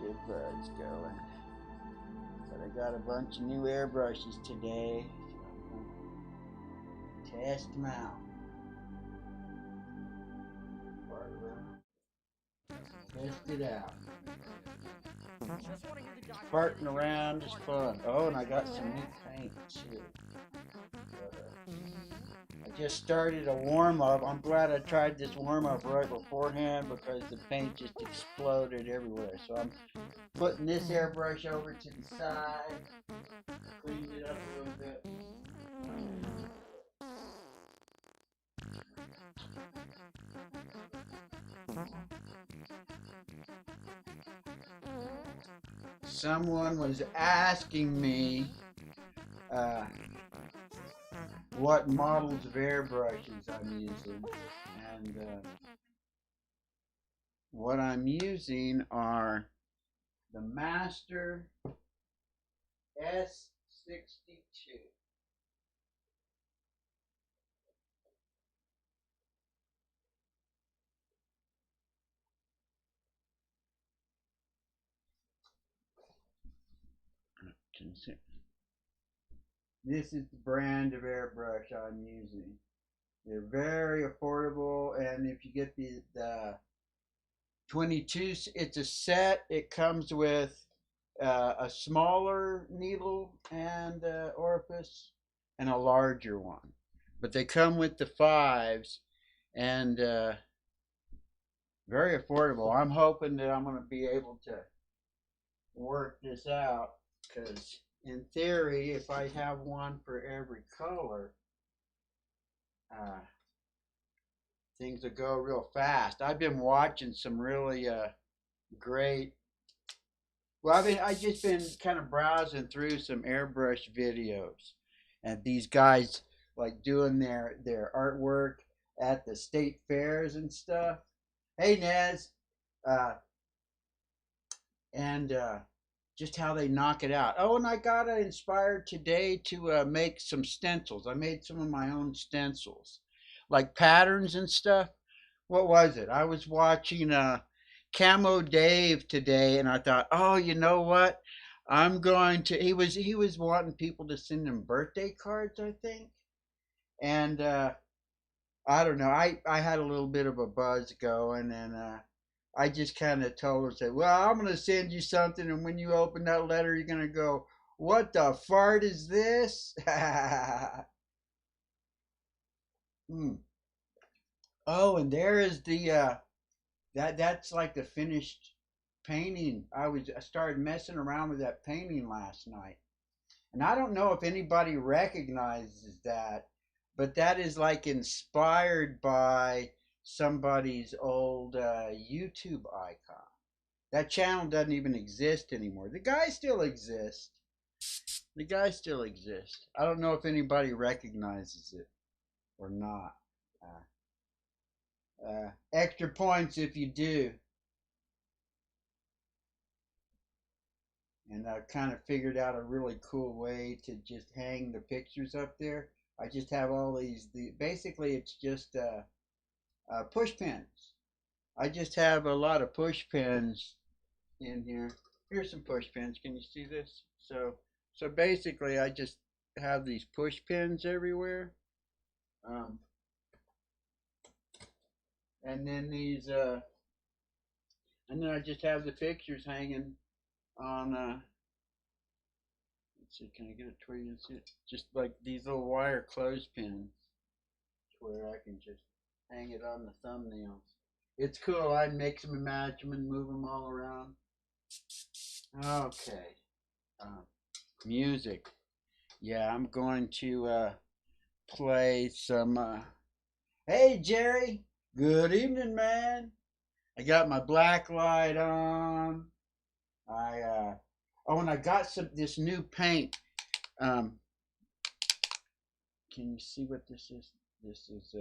Good buds going. But I got a bunch of new airbrushes today. So I'm gonna test them out. Test it out. Farting around is fun. Oh, and I got some new paint too. I just started a warm-up. I'm glad I tried this warm-up right beforehand because the paint just exploded everywhere. So I'm putting this airbrush over to the side, clean it up a little bit. Someone was asking me what models of airbrushes I'm using, and what I'm using are the Master S62. This is the brand of airbrush I'm using. They're very affordable, and if you get the 22, it's a set. It comes with a smaller needle and orifice and a larger one. But they come with the 5s, and very affordable. I'm hoping that I'm going to be able to work this out because in theory, if I have one for every color, things will go real fast. I've been watching some really great. Well, I just been kind of browsing through some airbrush videos, and these guys like doing their artwork at the state fairs and stuff. Hey, Nez, uh, and just how they knock it out. Oh, and I got inspired today to make some stencils. I made some of my own stencils, like patterns and stuff. What was it? I was watching Camo Dave today, and I thought, oh, you know what? I'm going to. He was wanting people to send him birthday cards, I think, and I don't know. I had a little bit of a buzz going, and I just kind of told her, said, well, I'm going to send you something, and when you open that letter, you're going to go, what the fart is this? hmm. Oh, and there is the that's like the finished painting. I started messing around with that painting last night, and I don't know if anybody recognizes that, but that is like inspired by somebody's old YouTube icon. That channel doesn't even exist anymore. The guy still exists. The guy still exists. I don't know if anybody recognizes it or not. Extra points if you do. And I've kind of figured out a really cool way to just hang the pictures up there. I just have all basically it's just push pins. I just have a lot of push pins in here. Here's some push pins. Can you see this? So basically, I just have these push pins everywhere, um, and then and then I just have the pictures hanging on. Let's see, can I get it to where you can see it? Just like these little wire clothespins, where I can just hang it on the thumbnails. It's cool. I mix them and match them and move them all around. Okay. Um, Music. Yeah, I'm going to play some. Hey, Jerry. Good evening, man. I got my black light on. Oh, and I got this new paint. Um, can you see what this is? This is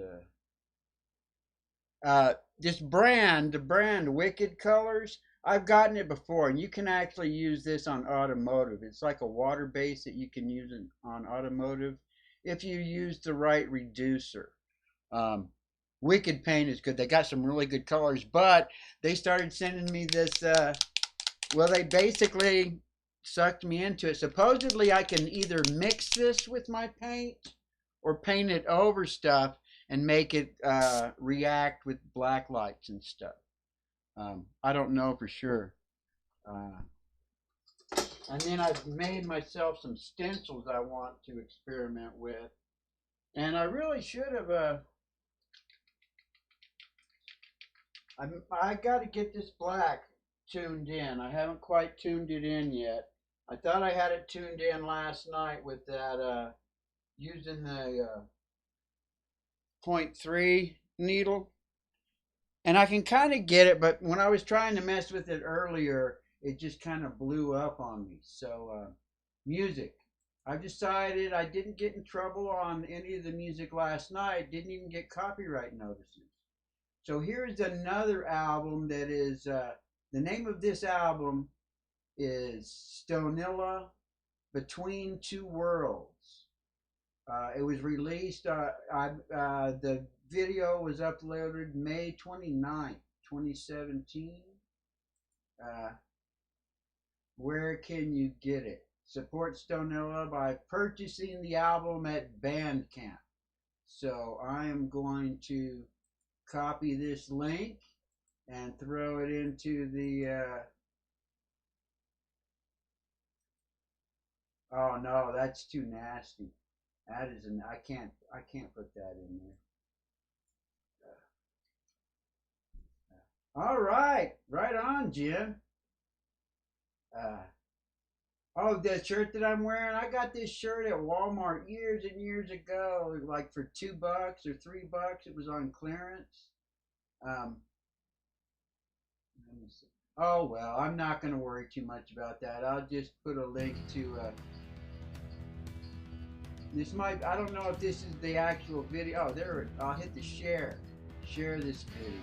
this brand, the brand Wicked Colors. I've gotten it before, and you can actually use this on automotive. It's like a water base that you can use on automotive if you use the right reducer. Um, Wicked paint is good. They got some really good colors, but they started sending me this Well, they basically sucked me into it. Supposedly, I can either mix this with my paint or paint it over stuff and make it react with black lights and stuff. I don't know for sure. Uh, and then I've made myself some stencils I want to experiment with. And I really should have. I got to get this black tuned in. I haven't quite tuned it in yet. I thought I had it tuned in last night with that using the .3 needle, and I can kind of get it. But when I was trying to mess with it earlier, it just kind of blew up on me. So music. I've decided I didn't get in trouble on any of the music last night. Didn't even get copyright notices. So here's another album that is, the name of this album is Stonerd Between Two Worlds. It was released, the video was uploaded May 29th, 2017. Where can you get it? Support Stonerd by purchasing the album at Bandcamp. So I am going to copy this link and throw it into the oh no, that's too nasty. That is an I can't put that in there. All right, right on, Jim. Oh, the shirt that I'm wearing, I got this shirt at Walmart years and years ago, like for $2 or $3. It was on clearance. Um, Let me see. Oh well, I'm not going to worry too much about that. I'll just put a link to this. Might I don't know if this is the actual video. Oh, there. I'll hit the share. Share this video.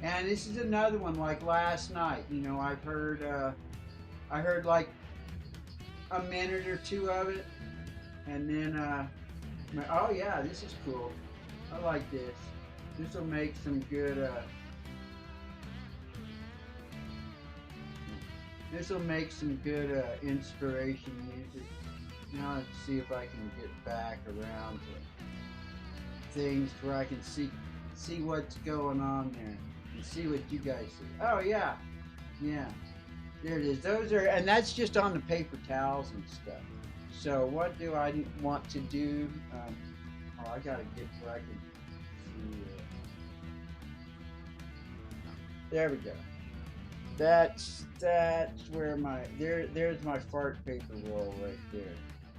And this is another one like last night. You know, I heard like a minute or two of it, and then oh yeah, this is cool. I like this. This will make some good. This will make some good inspiration music. Now let's see if I can get back around to things where I can see what's going on there and see what you guys see. Oh yeah, yeah. There it is. Those are, and that's just on the paper towels and stuff. So what do I want to do? Oh, I gotta get where I can see. There we go. That's where my there's my fart paper roll right there.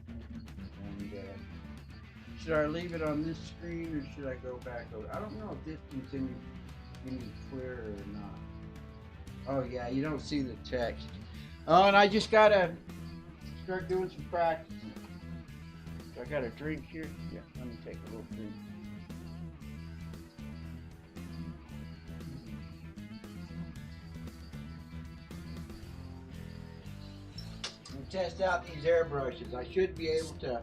And should I leave it on this screen or should I go back over? I don't know if this one's any clearer or not. Oh yeah, you don't see the text. Oh, and I just gotta start doing some practicing. So I got a drink here. Yeah, let me take a little drink. Test out these airbrushes. I should be able to.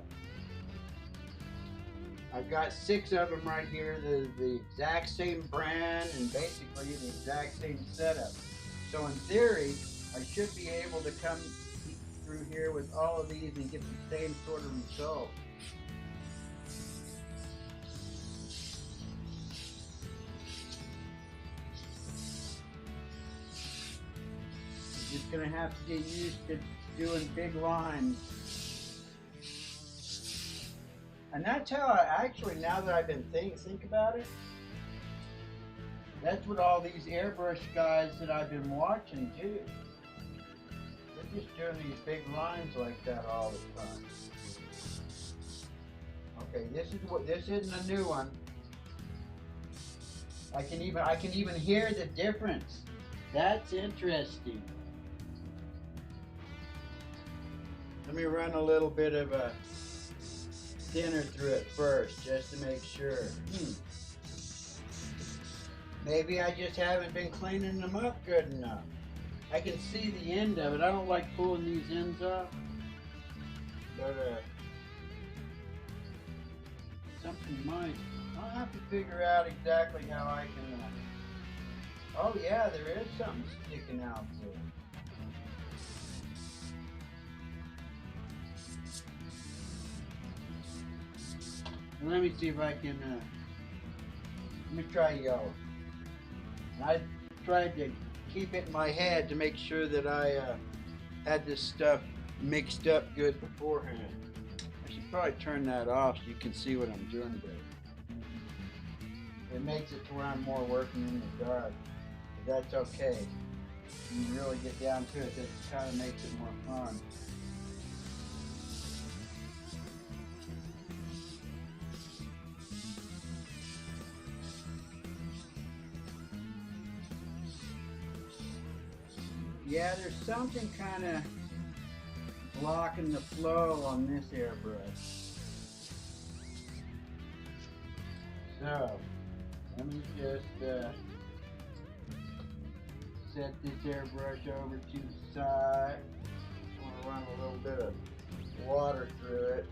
I've got 6 of them right here. The exact same brand and basically the exact same setup. So in theory, I should be able to come through here with all of these and get the same sort of result. You're just gonna have to get used to doing big lines. And that's how I actually, now that I've been think about it, that's what all these airbrush guys that I've been watching do. They're just doing these big lines like that all the time. Okay, this isn't a new one. I can even hear the difference. That's interesting. Let me run a little bit of a thinner through it first, just to make sure. Maybe I just haven't been cleaning them up good enough. I can see the end of it. I don't like pulling these ends off. But something might. I'll have to figure out exactly how I can Oh yeah, there is something sticking out there. Let me see if I can, let me try yellow. I tried to keep it in my head to make sure that I had this stuff mixed up good beforehand. I should probably turn that off so you can see what I'm doing there. It makes it to where I'm more working in the dark. But that's okay. When you really get down to it, that kind of makes it more fun. Yeah, there's something kind of blocking the flow on this airbrush. So, let me just set this airbrush over to the side. I want to run a little bit of water through it.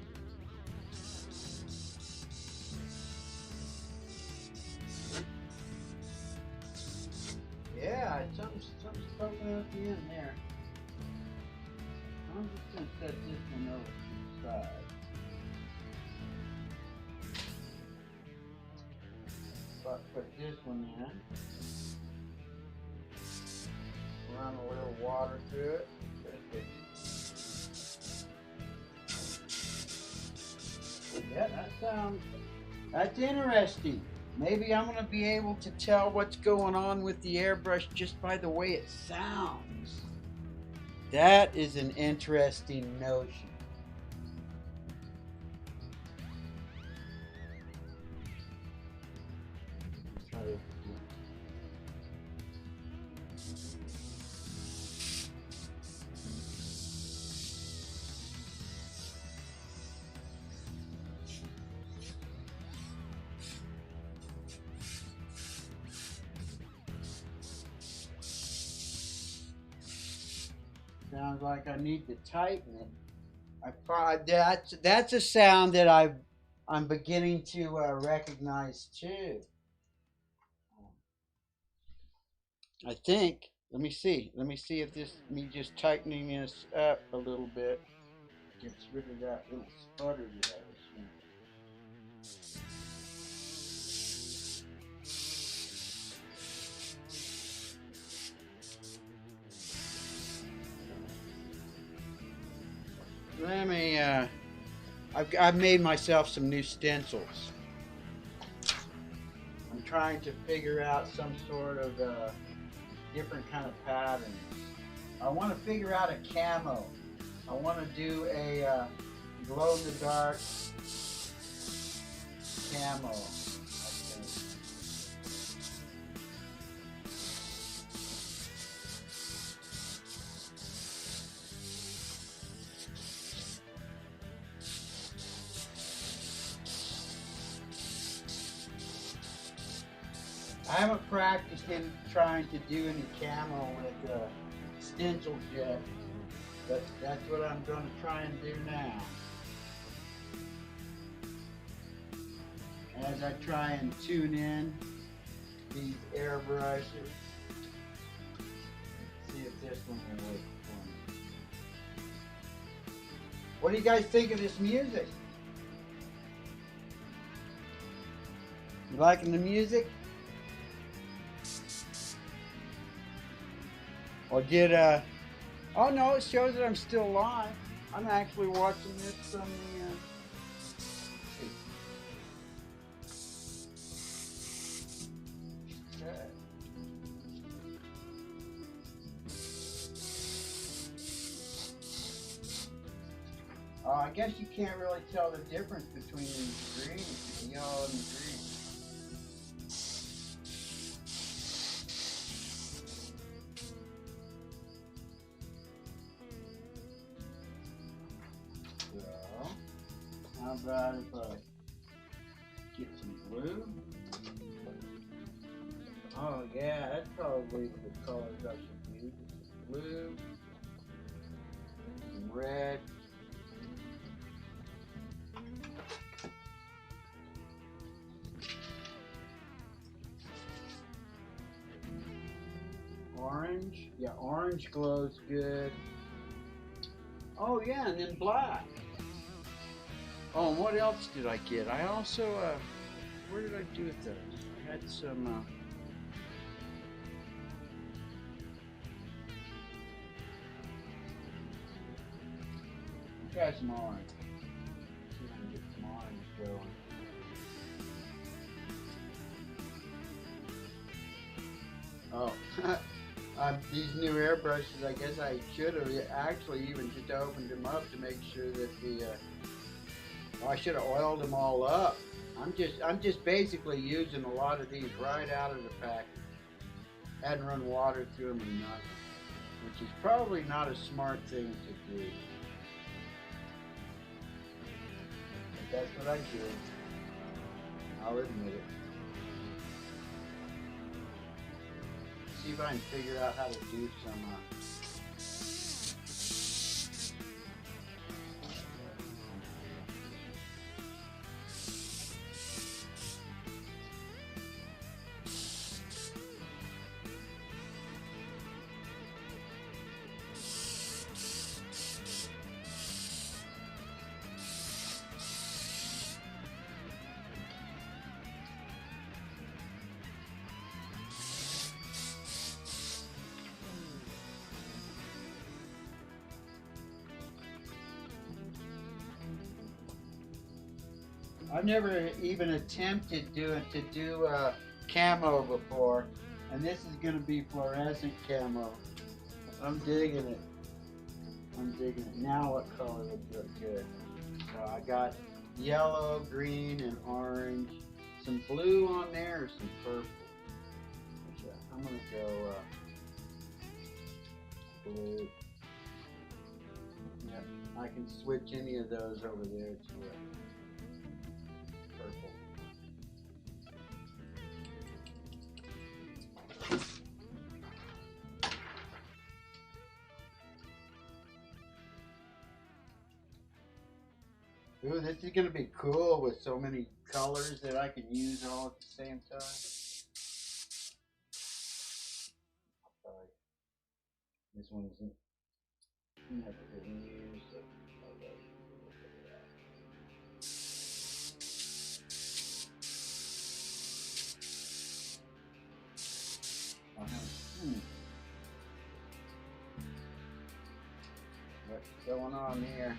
Yeah, something's poking out the end there. I'm just going to set this one over to the side. Put this one in. Run a little water through it. Yeah, that's interesting. Maybe I'm going to be able to tell what's going on with the airbrush just by the way it sounds. That is an interesting notion. Let's try this again. Sounds like I need to tighten it. That's a sound that I'm beginning to recognize too. I think. Let me see. Let me see if this me just tightening this up a little bit gets rid of that little sputter that I was seeing. Let me. I've made myself some new stencils. I'm trying to figure out some sort of different kind of pattern. I want to figure out a camo. I want to do a glow in the dark camo. I think. I haven't practiced in trying to do any camo with stencils yet, but that's what I'm going to try and do now. As I try and tune in these airbrushes, see if this one will work for me. What do you guys think of this music? You liking the music? Or did oh no, it shows that I'm still live. I'm actually watching this from the okay. I guess you can't really tell the difference between the green, the yellow and the green. How about if I get some blue? Oh yeah, that's probably the colors I should use. Blue, some red. orange. Yeah, orange glows good. Oh yeah, and then black. Oh, and what else did I get? I also, where did I do with those? I had some, got some orange. See if I can get some orange going. Oh, these new airbrushes, I guess I should have actually even just opened them up to make sure that the, I should have oiled them all up. I'm just basically using a lot of these right out of the pack. Hadn't run water through them or nothing, which is probably not a smart thing to do. But that's what I do. I'll admit it. See if I can figure out how to do some I've never even attempted to do camo before, and this is going to be fluorescent camo. I'm digging it. I'm digging it. Now what color would look good? So I got yellow, green, and orange. Some blue on there, or some purple. I'm going to go blue. Yep, I can switch any of those over there to purple. Ooh, this is going to be cool with so many colors that I can use all at the same time. Sorry. This one isn't never been used. So what's going on here?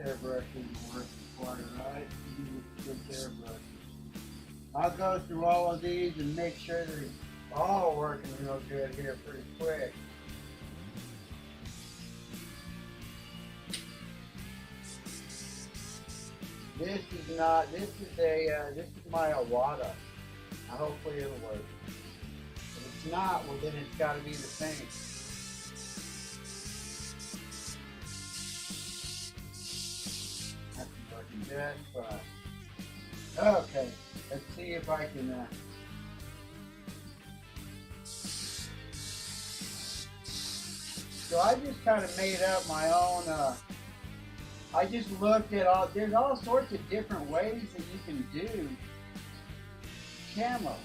Airbrush isn't working quite right. Good airbrush. I'll go through all of these and make sure they're all working real good here pretty quick. This is my Awada. Hopefully it'll work. If it's not, well then it's got to be the same. Just fine. Okay, let's see if I can. So I just kind of made up my own. I just looked at all. There's all sorts of different ways that you can do camo.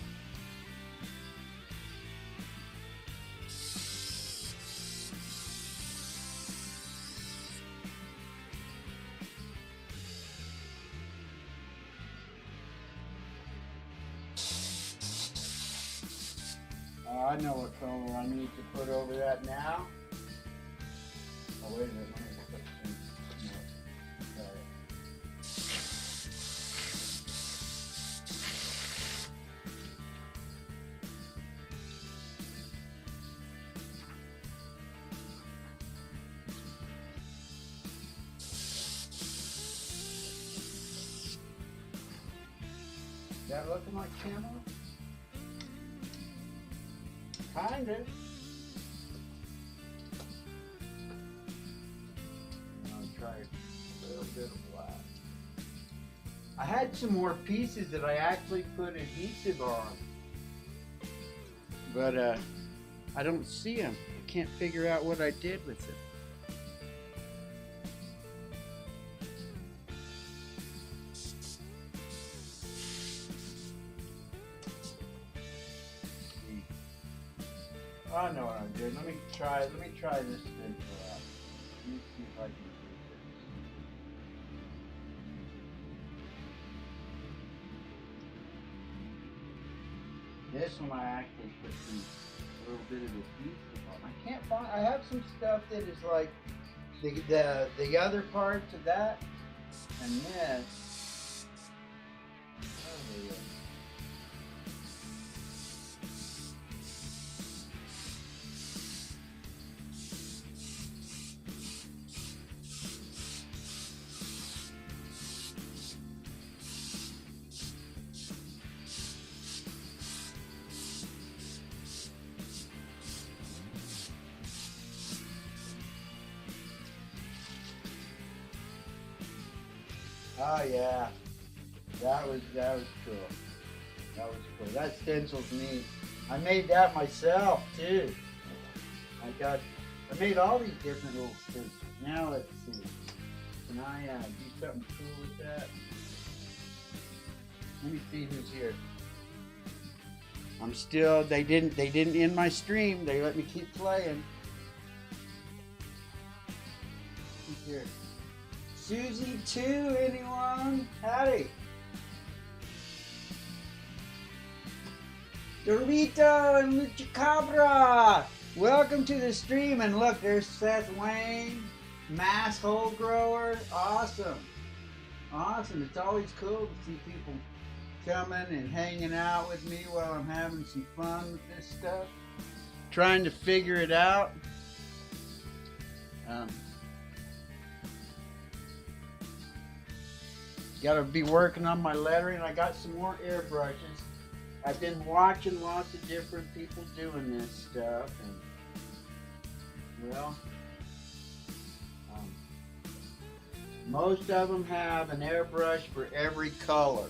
I know what color I need to put over that now. Oh, wait a minute. Let me put some. No. Sorry. That looking like camo? Kinda. I'll try a little bit of black. I had some more pieces that I actually put adhesive on, but I don't see them. I can't figure out what I did with it. I know what I'm doing. Let me try this stencil out. Let me see if I can do this. This one I actually put a little bit of adhesive on. I can't find. I have some stuff that is like the other parts of that and this. Oh, there you go. Oh yeah, that was cool. That was cool. That stencil's neat. I made that myself too. I made all these different little stencils. Now let's see. Can I do something cool with that? Let me see who's here. I'm still. They didn't end my stream. They let me keep playing. Who's here? Susie 2, anyone? Howdy. Dorito and Luchacabra. Welcome to the stream. And look, there's Seth Wayne, Mass Hole Grower. Awesome. Awesome. It's always cool to see people coming and hanging out with me while I'm having some fun with this stuff. Trying to figure it out. Gotta be working on my lettering. I got some more airbrushes. I've been watching lots of different people doing this stuff, and well, most of them have an airbrush for every color.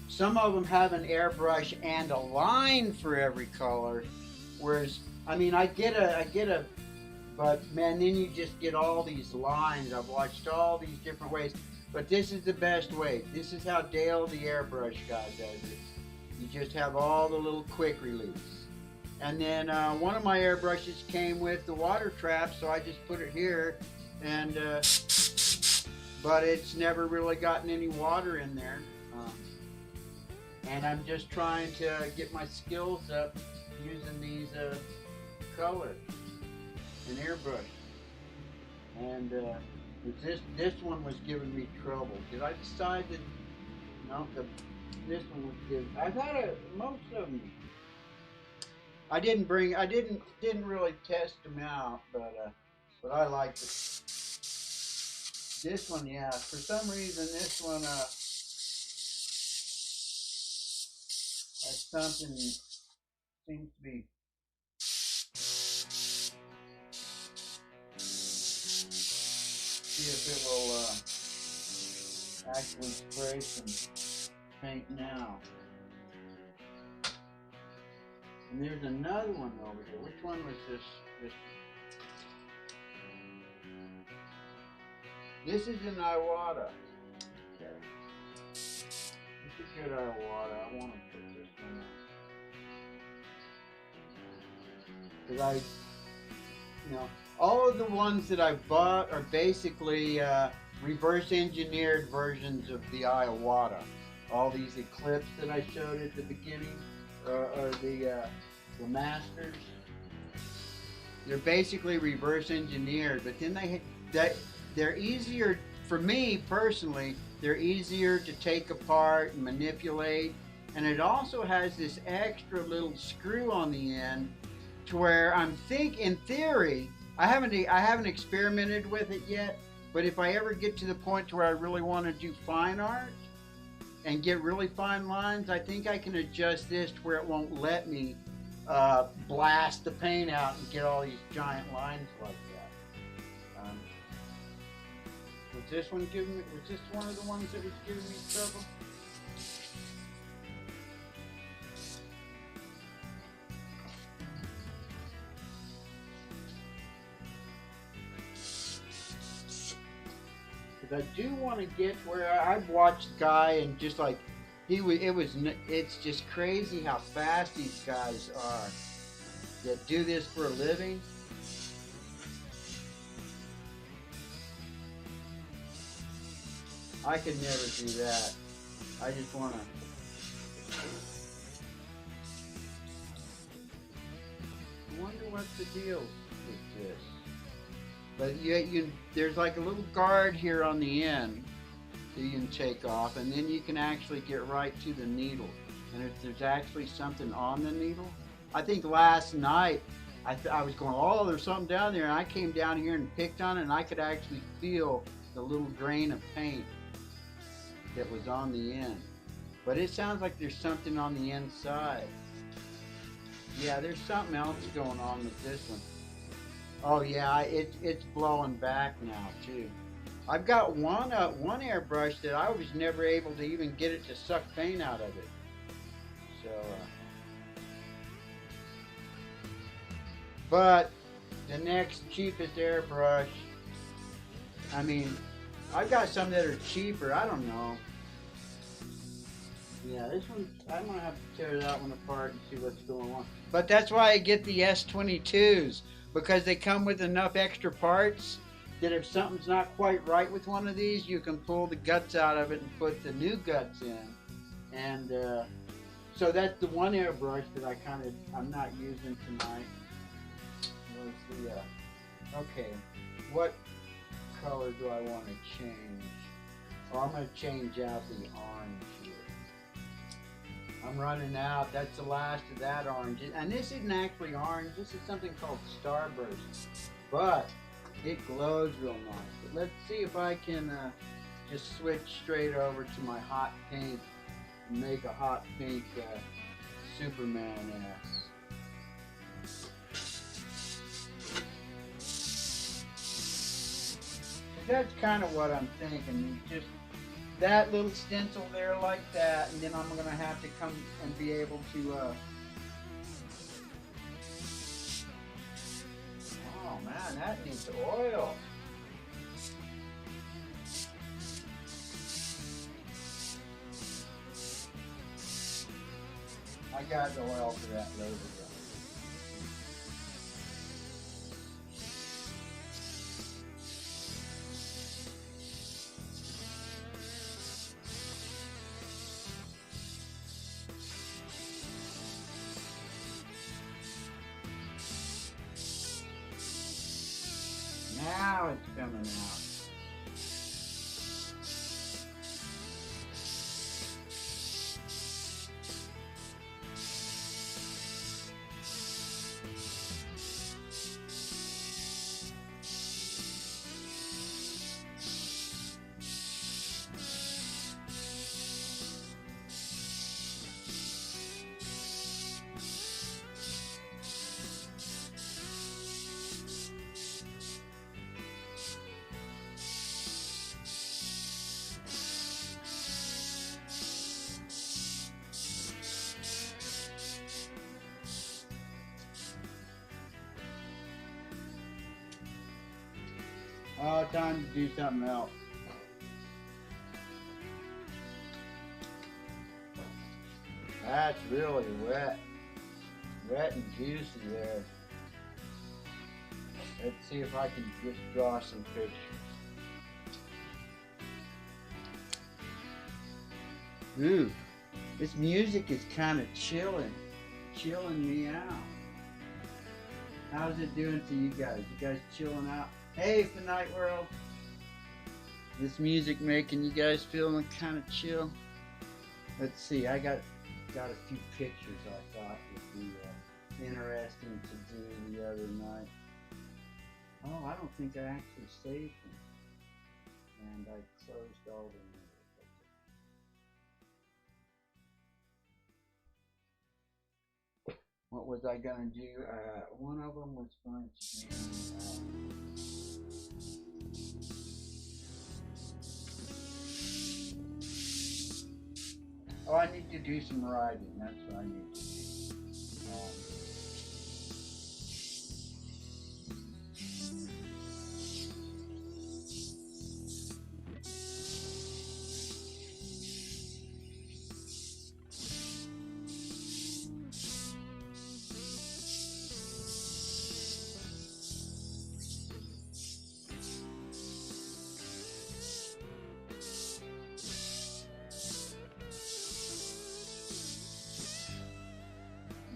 Some of them have an airbrush and a line for every color, whereas I mean I get a, but man, then you just get all these lines. I've watched all these different ways. But this is the best way. This is how Dale the airbrush guy does it. You just have all the little quick release. And then one of my airbrushes came with the water trap, so I just put it here. And but it's never really gotten any water in there. And I'm just trying to get my skills up using these colors and airbrush. And this one was giving me trouble because I decided, no, this one was giving. I've had most of them. I didn't really test them out, but I liked it. This one, yeah, for some reason this one has something seems to be. See if it will actually spray some paint now. And there's another one over here. Which one was this? This is an Iwata. Okay. This is a good Iwata. I want to put this one on. Because all of the ones that I bought are basically reverse engineered versions of the Iwata. All these Eclipse that I showed at the beginning are the Masters. They're basically reverse engineered, but then they're easier, for me personally, they're easier to take apart and manipulate. And it also has this extra little screw on the end to where in theory, I haven't experimented with it yet, but if I ever get to the point to where I really want to do fine art, and get really fine lines, I think I can adjust this to where it won't let me blast the paint out and get all these giant lines like that. Was this one giving me? Was this one of the ones that was giving me trouble? Because I do want to get where I've watched a guy and just like it's just crazy how fast these guys are that do this for a living. I could never do that. I just want to. I wonder what's the deal with this. But there's like a little guard here on the end that you can take off, and then you can actually get right to the needle. And if there's actually something on the needle, I think last night I was going, oh, there's something down there, and I came down here and picked on it, and I could actually feel the little grain of paint that was on the end. But it sounds like there's something on the inside. Yeah, there's something else going on with this one. Oh yeah, it's blowing back now too. I've got one airbrush that I was never able to even get it to suck paint out of it. So, but the next cheapest airbrush, I mean, I've got some that are cheaper. I don't know. Yeah, this one, I'm gonna have to tear that one apart and see what's going on. But that's why I get the S22s, because they come with enough extra parts that if something's not quite right with one of these, you can pull the guts out of it and put the new guts in. And so that's the one airbrush that I'm not using tonight. Where's the okay, what color do I want to change? Oh, I'm going to change out the orange here. I'm running out. That's the last of that orange. And this isn't actually orange. This is something called Starburst. But it glows real nice. But let's see if I can just switch straight over to my hot pink and make a hot pink Superman S. That's kind of what I'm thinking. Just that little stencil there like that, and then I'm going to have to come and be able to oh man, that needs oil. I got the oil for that later. Now it's coming out. Oh, time to do something else. That's really wet. Wet and juicy there. Let's see if I can just draw some pictures. Ooh, this music is kind of chilling me out. How's it doing to you guys? You guys chilling out? Hey, the night world. This music making you guys feeling kind of chill? Let's see. I got a few pictures I thought would be interesting to do the other night. Oh, I don't think I actually saved them. And I closed all the What was I gonna do? One of them was going to be. Oh, I need to do some writing. That's what I need to do.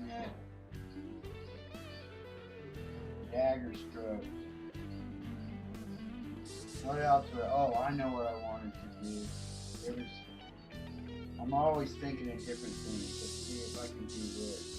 Yeah. Dagger strokes. What else? Oh, I know what I wanted to do. It was. I'm always thinking of different things. Let's see if I can do this.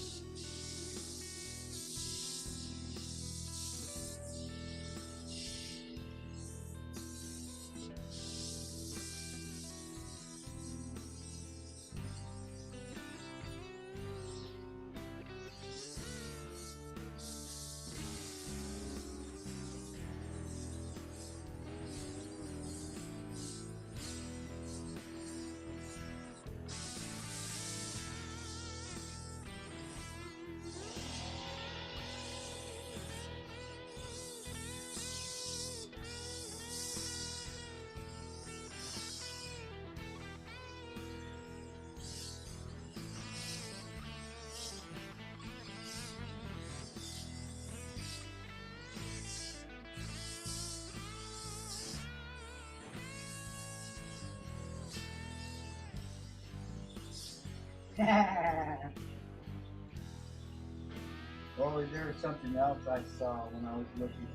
Oh, there was something else I saw when I was looking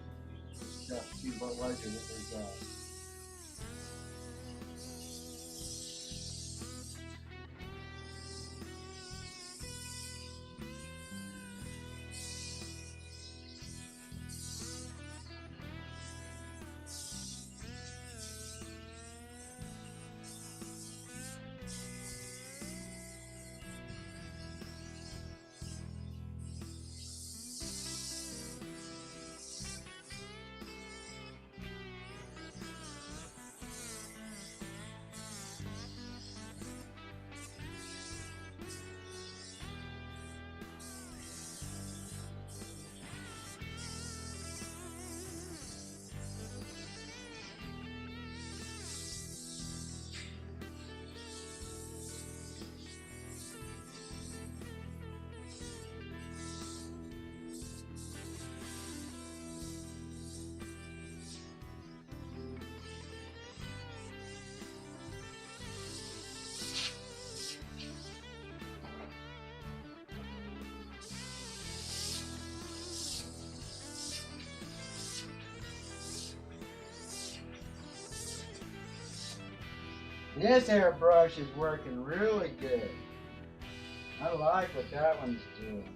for stuff too. What was it? It was this airbrush is working really good. I like what that one's doing.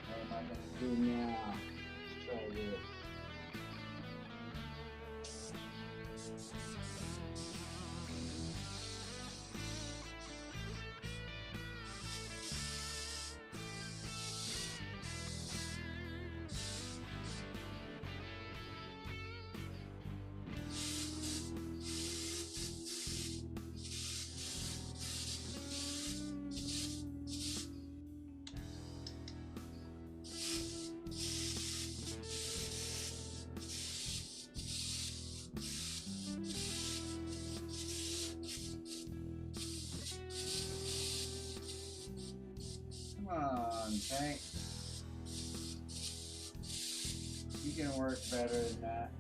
What am I going to do now? Let's try this. Come on, Tank. You can work better than that.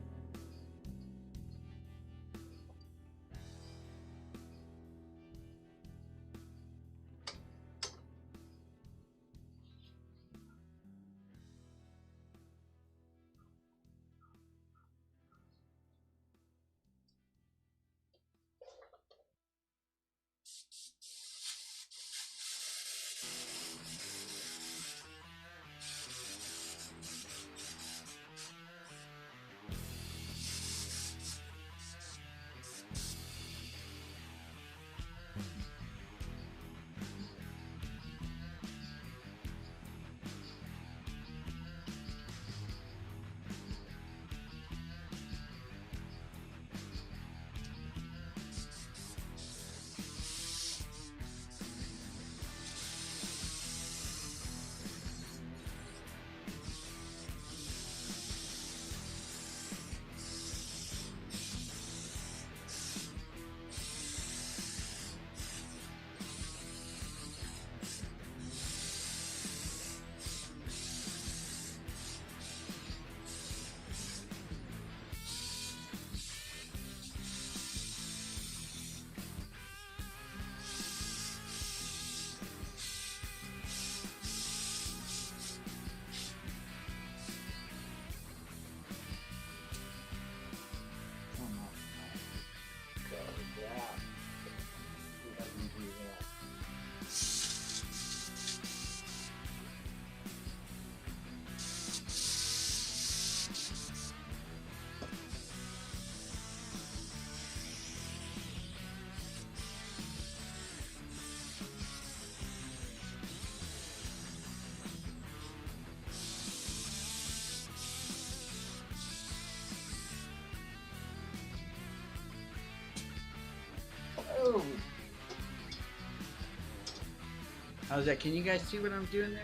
How's that? Can you guys see what I'm doing there?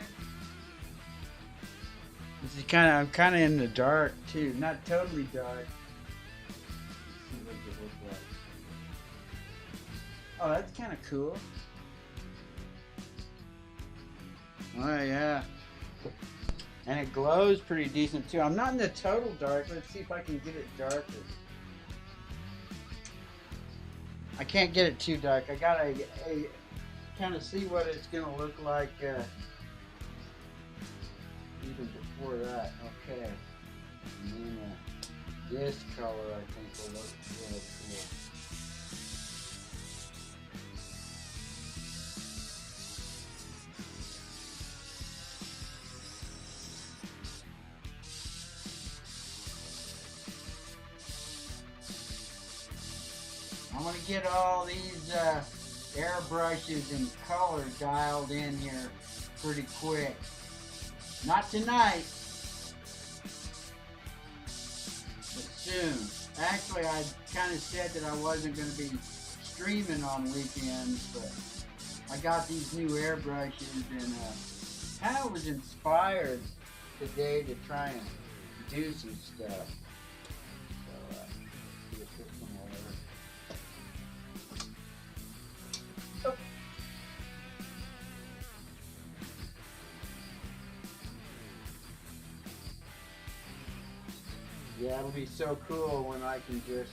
This is I'm kind of in the dark too. Not totally dark. Let's see what it looks like. Oh, that's kind of cool. Oh yeah. And it glows pretty decent too. I'm not in the total dark. Let's see if I can get it darker. I can't get it too dark. I gotta kind of see what it's gonna look like even before that. Okay. And then this color I think will look really cool. I'm going to get all these airbrushes and colors dialed in here pretty quick. Not tonight, but soon. Actually, I kind of said that I wasn't going to be streaming on weekends, but I got these new airbrushes and kind of was inspired today to try and do some stuff. So, see if this one will work. Yeah, it'll be so cool when I can just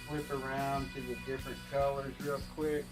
flip around to the different colors real quick.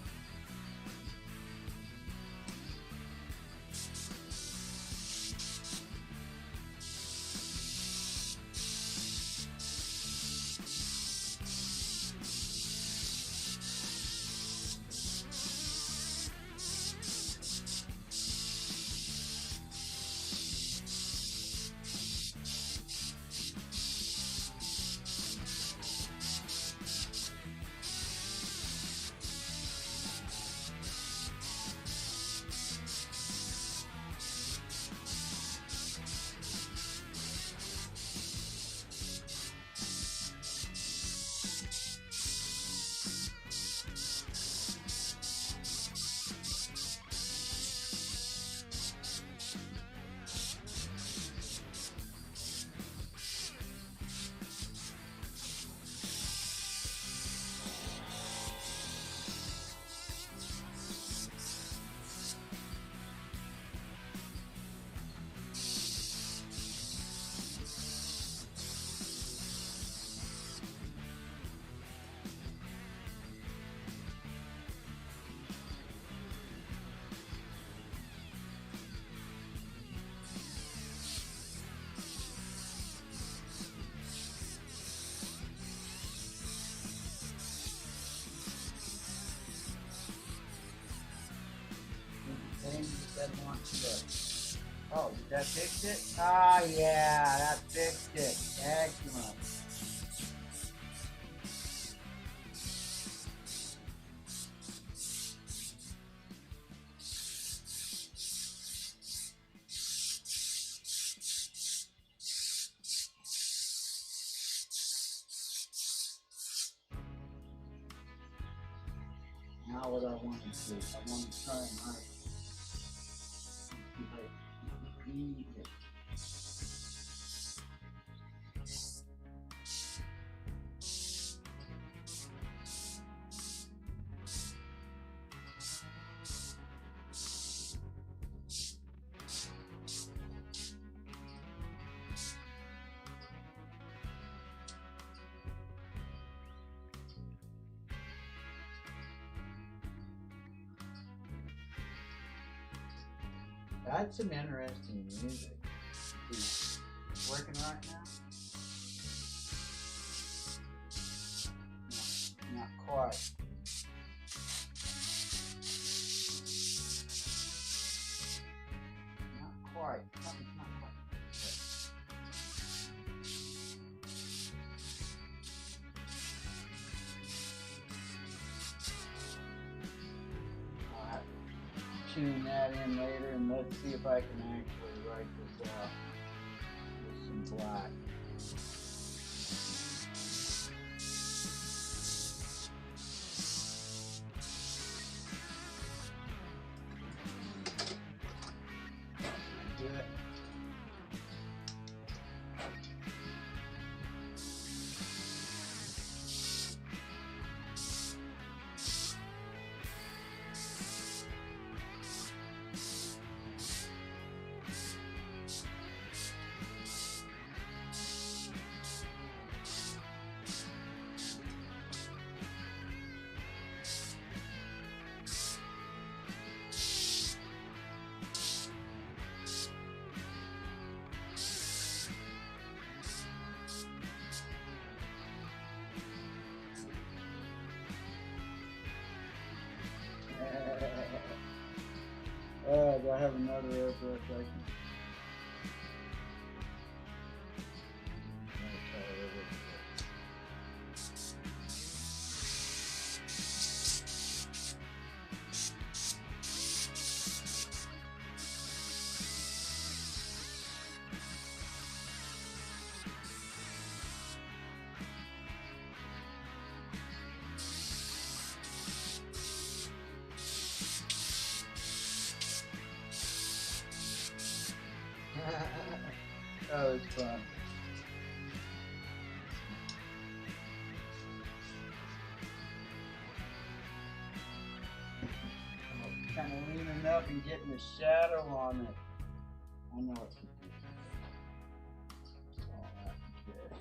Oh, did that fix it? Ah, yeah, that fixed it. Excellent. Now what I want to do, I want to try my That's some interesting music. Is it working right now? No, not quite. Not quite. Something's not quite. I'll have to tune that in later, and let's see if I can actually write this out with some black. Do I have another airbrush I can? That was fun. Kind of leaning up and getting a shadow on it. I know what to do. Oh, that's good.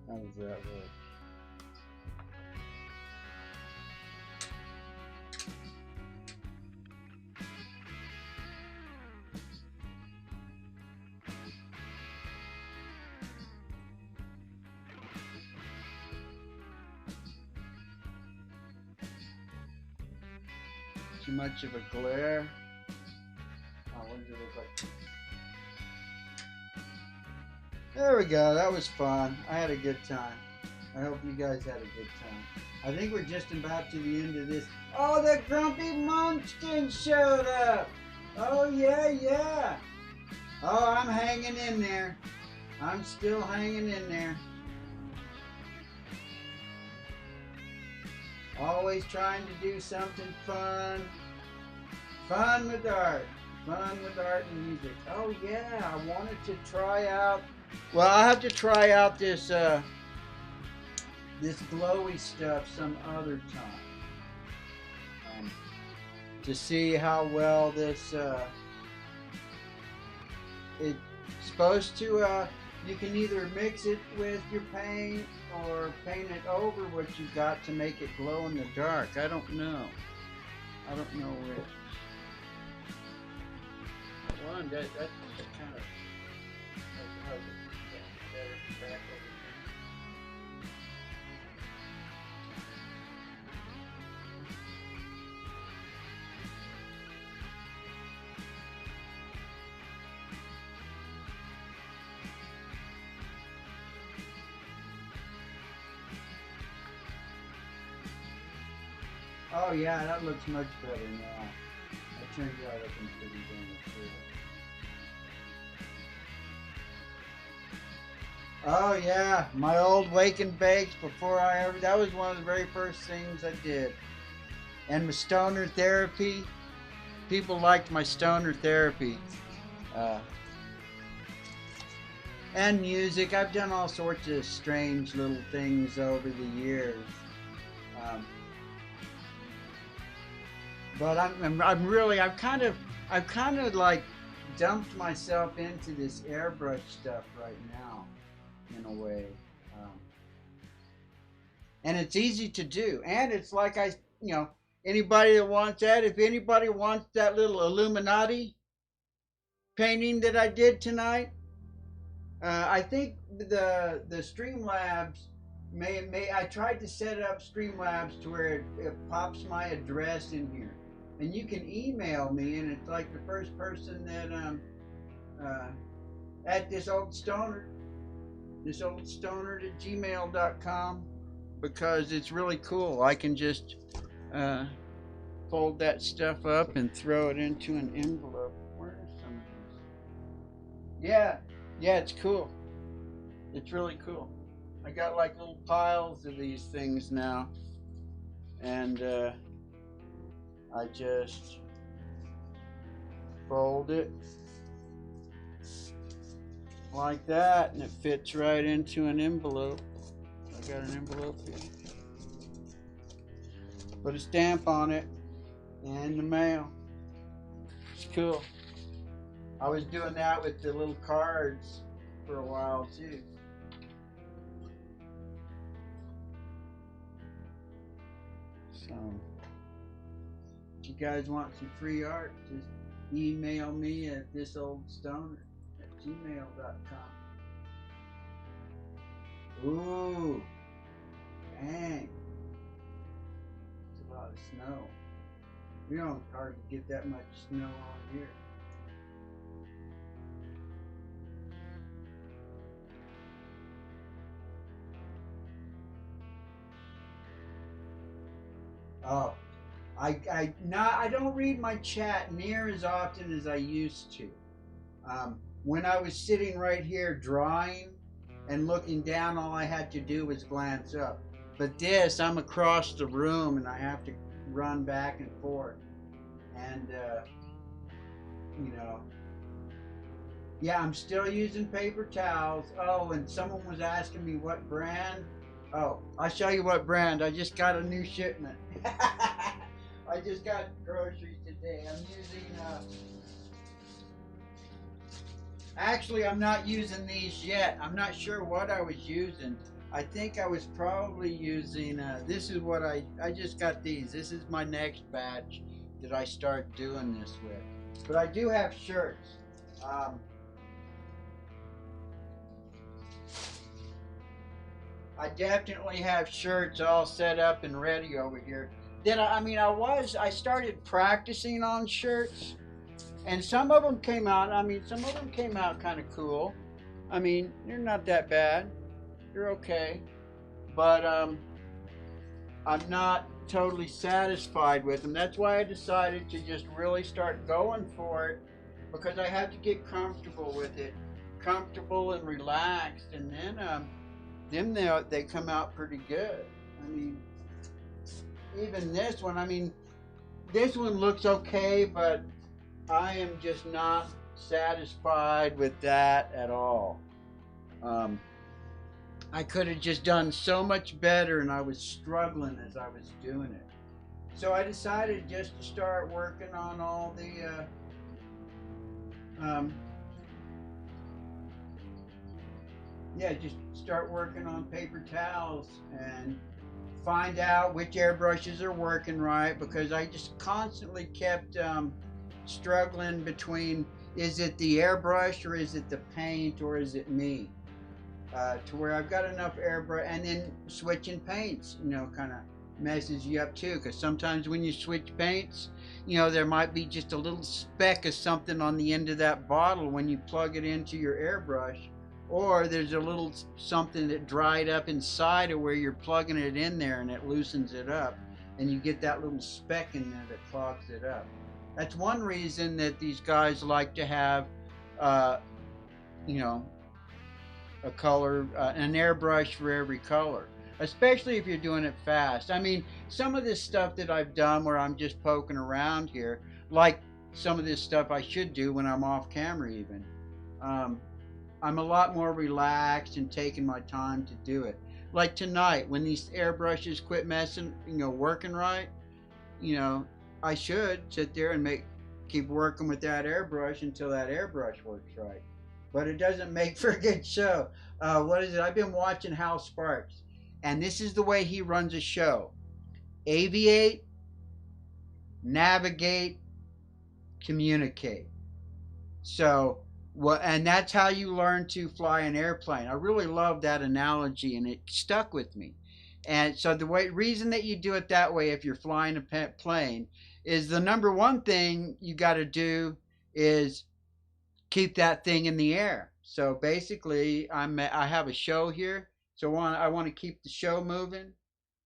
How does that look? Too much of a glare? Oh, what does it look like? There we go. That was fun. I had a good time. I hope you guys had a good time. I think we're just about to the end of this. Oh, the Grumpy Munchkin showed up. Oh, yeah, yeah. Oh, I'm hanging in there. I'm still hanging in there. Always trying to do something fun. Fun with art. Fun with art and music. Oh, yeah. I wanted to try out. Well, I'll have to try out this this glowy stuff some other time to see how well this it's supposed to you can either mix it with your paint or paint it over what you got to make it glow in the dark. I don't know which one. That's kind of better back over. Oh yeah, that looks much better now. That turns out looking pretty damn cool. Oh yeah, my old Wake and Bakes before that was one of the very first things I did. And my stoner therapy, people liked my stoner therapy. And music, I've done all sorts of strange little things over the years. But I've kind of like dumped myself into this airbrush stuff right now, in a way. And it's easy to do. And it's like anybody that wants that, if anybody wants that little Illuminati painting that I did tonight, I think the Streamlabs I tried to set up Streamlabs to where it pops my address in here. And you can email me, and it's like the first person that at this old Stonerd at gmail.com, because it's really cool. I can just fold that stuff up and throw it into an envelope. Where is some of this? Yeah, it's cool. It's really cool. I got like little piles of these things now, and I just fold it like that, and it fits right into an envelope. I got an envelope here. Put a stamp on it, and the mail. It's cool. I was doing that with the little cards for a while too. So, if you guys want some free art, just email me at thisoldstoner@gmail.com. Ooh, dang. It's a lot of snow. We don't hardly get that much snow on here. Oh, I don't read my chat near as often as I used to. When I was sitting right here drawing and looking down, all I had to do was glance up. But this, I'm across the room and I have to run back and forth. And, you know, yeah, I'm still using paper towels. Oh, and someone was asking me what brand. Oh, I'll show you what brand. I just got a new shipment. I just got groceries today. I'm using, actually, I'm not using these yet. I'm not sure what I was using. I think I was probably using, this is what I just got these. This is my next batch that I start doing this with. But I do have shirts. I definitely have shirts all set up and ready over here. Then I started practicing on shirts, and some of them came out. Some of them came out kind of cool. They're not that bad. They're okay, but I'm not totally satisfied with them. That's why I decided to just really start going for it, because I have to get comfortable with it, comfortable and relaxed, and then they come out pretty good. I mean, even this one looks okay, but I am just not satisfied with that at all. Um, I could have just done so much better, and I was struggling as I was doing it. So I decided just to start working on all the just start working on paper towels and find out which airbrushes are working right, because I just constantly kept struggling between, is it the airbrush or is it the paint or is it me? To where I've got enough airbrush, and then switching paints, kind of messes you up too, because sometimes when you switch paints, there might be just a little speck of something on the end of that bottle when you plug it into your airbrush, or there's a little something that dried up inside of where you're plugging it in there, and it loosens it up, and you get that little speck in there that clogs it up. That's one reason that these guys like to have, you know, a color, an airbrush for every color, especially if you're doing it fast. Some of this stuff that I've done where I'm just poking around here, like some of this stuff I should do when I'm off camera even. Um, I'm a lot more relaxed and taking my time to do it. Like tonight, when these airbrushes quit messing, working right, you know, I should sit there and keep working with that airbrush until that airbrush works right. But it doesn't make for a good show. What is it? I've been watching Hal Sparks, and this is the way he runs a show: aviate, navigate, communicate. So, and that's how you learn to fly an airplane. I really love that analogy, and it stuck with me. And so reason that you do it that way, if you're flying a plane, is the number one thing you got to do is keep that thing in the air. So basically, I have a show here, so I want to keep the show moving,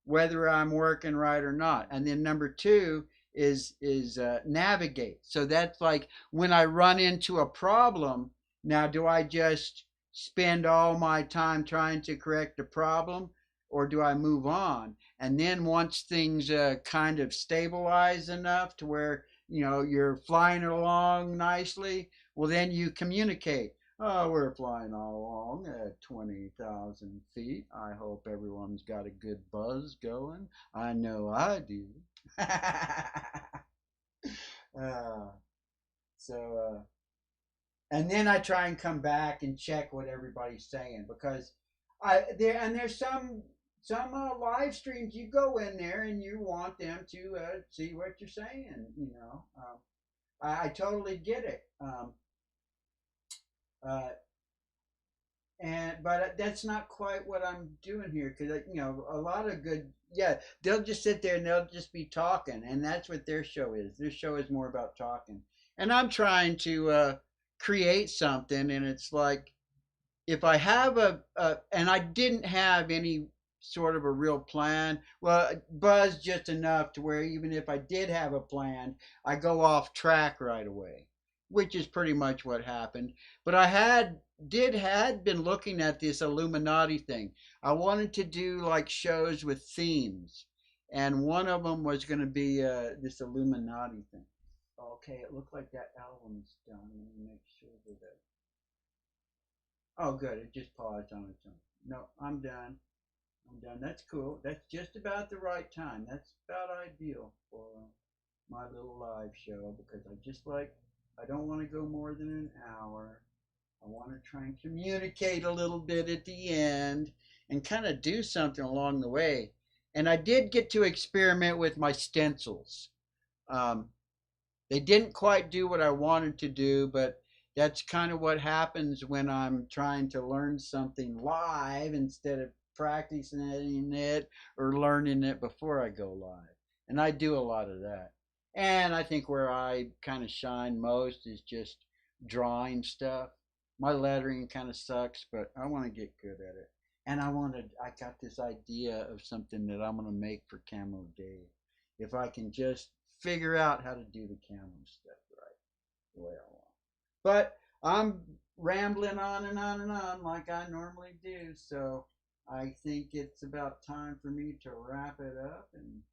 whether I'm working right or not. And then number two is navigate. So that's like when I run into a problem. Now, do I just spend all my time trying to correct the problem, or do I move on? And then once things kind of stabilize enough to where you're flying along nicely, well, then you communicate. Oh, we're flying all along at 20,000 feet. I hope everyone's got a good buzz going. I know I do. uh, so, and then I try and come back and check what everybody's saying, because there's some live streams, you go in there and you want them to see what you're saying. I totally get it. Uh, and but that's not quite what I'm doing here because a lot of good, yeah, they'll just sit there and they'll just be talking, and that's what their show is. Their show is more about talking, and I'm trying to create something, and it's like if I have and I didn't have any sort of a real plan, well, buzz just enough to where even if I did have a plan, I go off track right away, which is pretty much what happened. But I had been looking at this Illuminati thing. I wanted to do like shows with themes, and one of them was going to be this Illuminati thing. Okay, it looked like that album's done. Let me make sure that. Oh, good. It just paused on its own. No, I'm done. I'm done. That's cool. That's just about the right time. That's about ideal for my little live show because I don't want to go more than an hour. I want to try and communicate a little bit at the end and kind of do something along the way. And I did get to experiment with my stencils. Um, they didn't quite do what I wanted to do, but that's kind of what happens when I'm trying to learn something live instead of practicing it or learning it before I go live. And I do a lot of that. And I think where I kind of shine most is just drawing stuff. My lettering kind of sucks, but I want to get good at it. And I got this idea of something that I'm going to make for Camo Dave. If I can just figure out how to do the camo stuff right the way I want. But I'm rambling on and on and on like I normally do, so I think it's about time for me to wrap it up and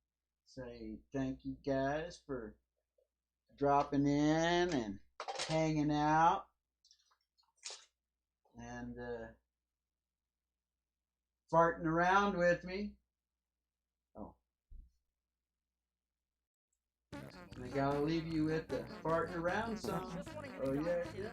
say thank you guys for dropping in and hanging out and farting around with me. Oh, I gotta leave you with the farting around song. Oh yeah, yeah.